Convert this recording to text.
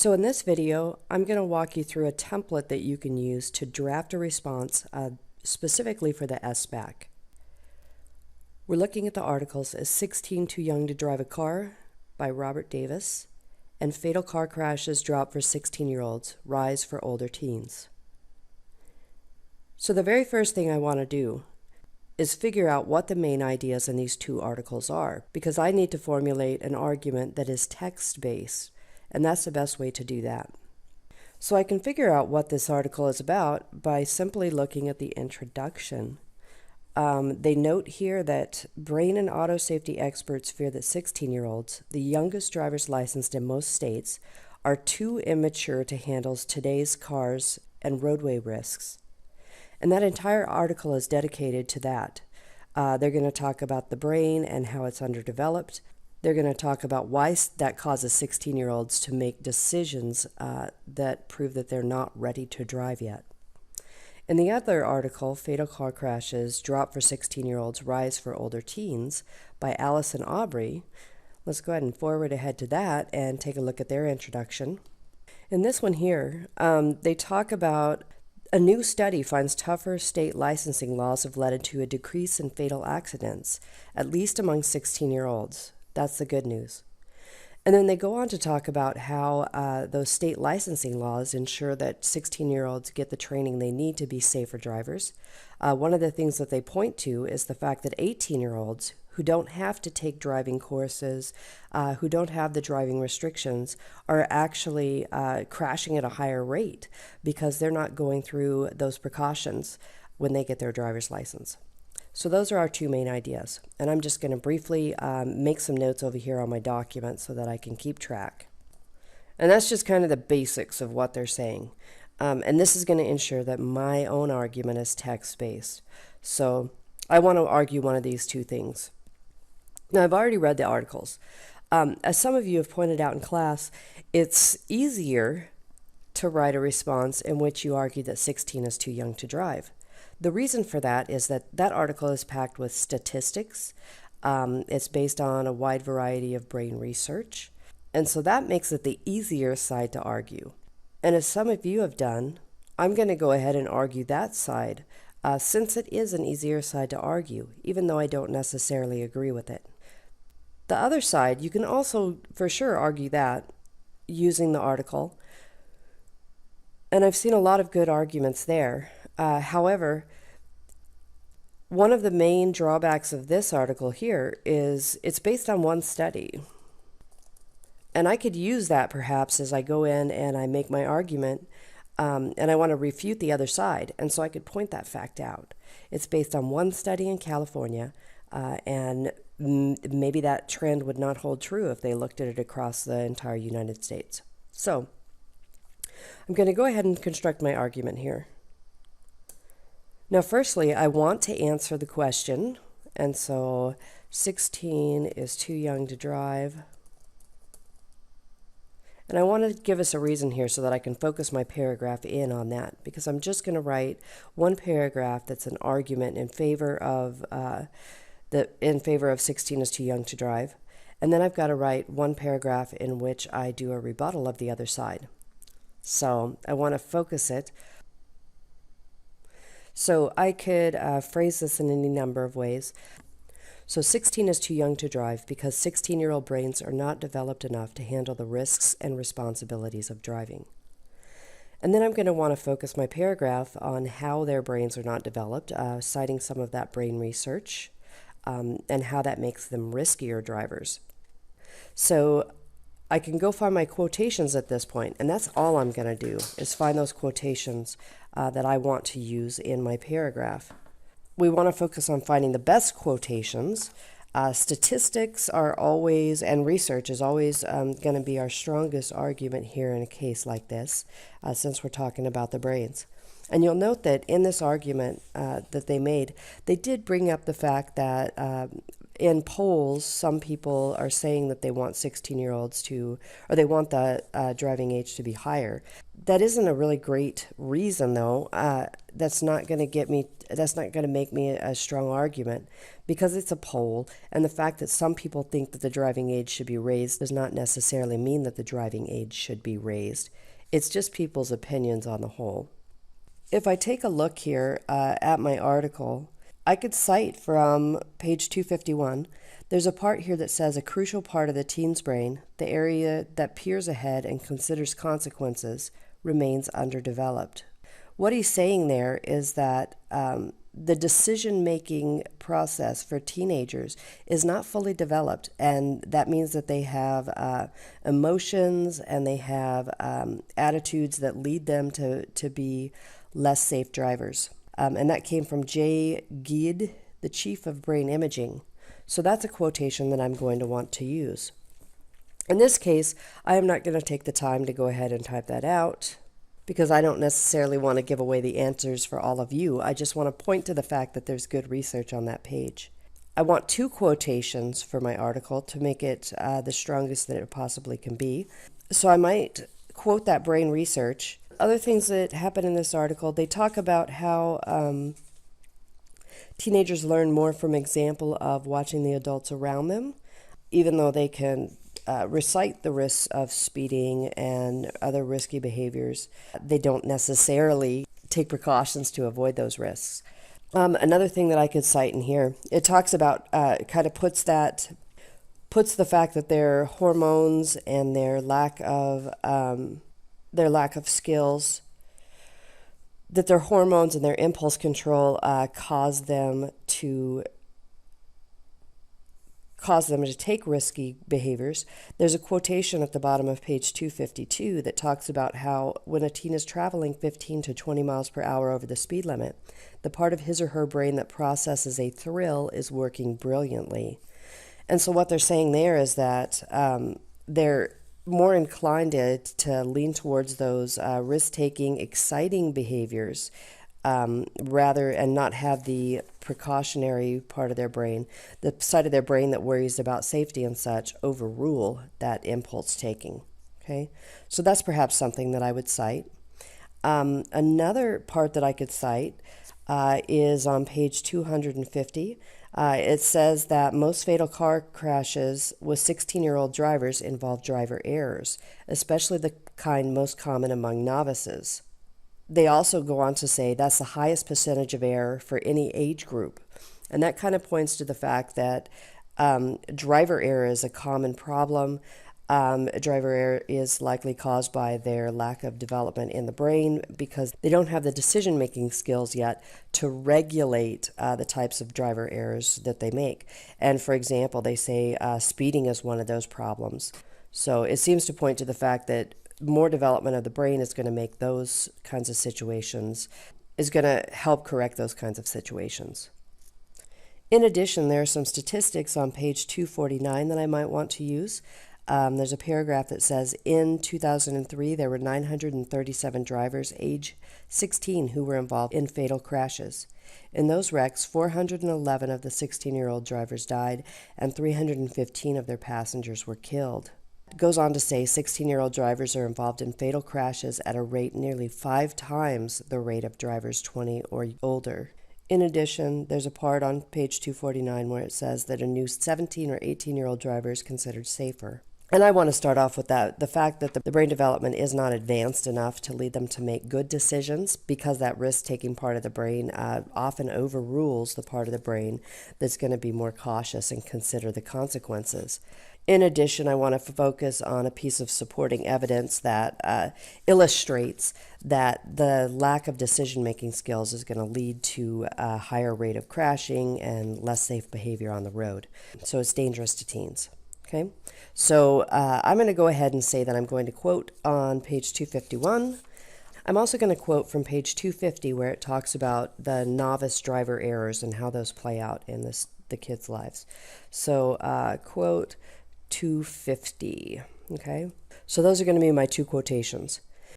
So in this video, I'm going to walk you through a template that you can use to draft a response specifically for the SBAC. We're looking at the articles Is 16 Too Young to Drive a Car by Robert Davis and Fatal Car Crashes Drop for 16-Year-Olds, Rise for Older Teens. So the very first thing I want to do is figure out what the main ideas in these two articles are, because I need to formulate an argument that is text-based, and that's the best way to do that. So I can figure out what this article is about by simply looking at the introduction. They note here that brain and auto safety experts fear that 16-year-olds, the youngest drivers licensed in most states, are too immature to handle today's cars and roadway risks. And that entire article is dedicated to that. They're going to talk about the brain and how it's underdeveloped. They're going to talk about why that causes 16-year-olds to make decisions that prove that they're not ready to drive yet. In the other article, Fatal Car Crashes Drop for 16-Year-Olds, Rise for Older Teens by Allison Aubrey, let's go ahead and forward ahead to that and take a look at their introduction. In this one here, they talk about a new study finds tougher state licensing laws have led to a decrease in fatal accidents, at least among 16-year-olds. That's the good news. And then they go on to talk about how those state licensing laws ensure that 16-year-olds get the training they need to be safer drivers. One of the things that they point to is the fact that 18-year-olds who don't have to take driving courses, who don't have the driving restrictions, are actually crashing at a higher rate because they're not going through those precautions when they get their driver's license. So those are our two main ideas. And I'm just going to briefly make some notes over here on my document so that I can keep track. And that's just kind of the basics of what they're saying. And this is going to ensure that my own argument is text-based. So I want to argue one of these two things. Now, I've already read the articles. As some of you have pointed out in class, it's easier to write a response in which you argue that 16 is too young to drive. The reason for that is that that article is packed with statistics. It's based on a wide variety of brain research. And so that makes it the easier side to argue. And as some of you have done, I'm going to go ahead and argue that side, since it is an easier side to argue, even though I don't necessarily agree with it. The other side, you can also for sure argue that using the article. And I've seen a lot of good arguments there. However, one of the main drawbacks of this article here is it's based on one study. And I could use that perhaps as I go in and I make my argument, and I want to refute the other side. And so I could point that fact out. It's based on one study in California, and maybe that trend would not hold true if they looked at it across the entire United States. So I'm going to go ahead and construct my argument here. Now, firstly, I want to answer the question, and so 16 is too young to drive. And I want to give us a reason here so that I can focus my paragraph in on that, because I'm just going to write one paragraph that's an argument in favor of 16 is too young to drive, and then I've got to write one paragraph in which I do a rebuttal of the other side. So I want to focus it. So I could phrase this in any number of ways. So 16 is too young to drive because 16-year-old brains are not developed enough to handle the risks and responsibilities of driving. And then I'm going to want to focus my paragraph on how their brains are not developed, citing some of that brain research, and how that makes them riskier drivers. So I can go find my quotations at this point, and that's all I'm going to do, is find those quotations that I want to use in my paragraph. We want to focus on finding the best quotations. Statistics are always, and research is always going to be our strongest argument here in a case like this, since we're talking about the brains. And you'll note that in this argument that they made, they did bring up the fact that in polls, some people are saying that they want 16-year-olds to, or they want the driving age to be higher. That isn't a really great reason, though. That's not going to make me a strong argument, because it's a poll, and the fact that some people think that the driving age should be raised does not necessarily mean that the driving age should be raised. It's just people's opinions on the whole. If I take a look here at my article, I could cite from page 251. There's a part here that says a crucial part of the teen's brain, the area that peers ahead and considers consequences, remains underdeveloped. What he's saying there is that the decision-making process for teenagers is not fully developed, and that means that they have emotions and they have attitudes that lead them to be less safe drivers. And that came from Jay Geid, the chief of brain imaging. So that's a quotation that I'm going to want to use. In this case, I am not going to take the time to go ahead and type that out, because I don't necessarily want to give away the answers for all of you. I just want to point to the fact that there's good research on that page. I want 2 quotations for my article to make it the strongest that it possibly can be. So I might quote that brain research. Other things that happen in this article, they talk about how teenagers learn more from example of watching the adults around them, even though they can recite the risks of speeding and other risky behaviors. They don't necessarily take precautions to avoid those risks. Another thing that I could cite in here, it talks about, kind of puts the fact that their hormones and their lack of skills, that their hormones and their impulse control cause them to take risky behaviors. There's a quotation at the bottom of page 252 that talks about how when a teen is traveling 15 to 20 miles per hour over the speed limit, the part of his or her brain that processes a thrill is working brilliantly. And so what they're saying there is that they're more inclined to lean towards those risk-taking, exciting behaviors rather, and not have the precautionary part of their brain, the side of their brain that worries about safety and such, overrule that impulse taking. Okay, so that's perhaps something that I would cite. Another part that I could cite is on page 250. It says that most fatal car crashes with 16-year-old drivers involve driver errors, especially the kind most common among novices. They also go on to say that's the highest percentage of error for any age group. And that kind of points to the fact that driver error is a common problem. Driver error is likely caused by their lack of development in the brain, because they don't have the decision-making skills yet to regulate the types of driver errors that they make. And for example, they say speeding is one of those problems. So it seems to point to the fact that more development of the brain is going to make those kinds of situations, is going to help correct those kinds of situations. In addition, there are some statistics on page 249 that I might want to use. There's a paragraph that says, in 2003, there were 937 drivers age 16 who were involved in fatal crashes. In those wrecks, 411 of the 16-year-old drivers died, and 315 of their passengers were killed. It goes on to say 16-year-old drivers are involved in fatal crashes at a rate nearly 5 times the rate of drivers 20 or older. In addition, there's a part on page 249 where it says that a new 17 or 18-year-old driver is considered safer. And I want to start off with that, the fact that the brain development is not advanced enough to lead them to make good decisions, because that risk-taking part of the brain often overrules the part of the brain that's going to be more cautious and consider the consequences. In addition, I want to focus on a piece of supporting evidence that illustrates that the lack of decision-making skills is going to lead to a higher rate of crashing and less safe behavior on the road. So it's dangerous to teens. Okay, so I'm going to go ahead and say that I'm going to quote on page 251. I'm also going to quote from page 250, where it talks about the novice driver errors and how those play out in the kids' lives. So quote 250. Okay, so those are going to be my 2 quotations.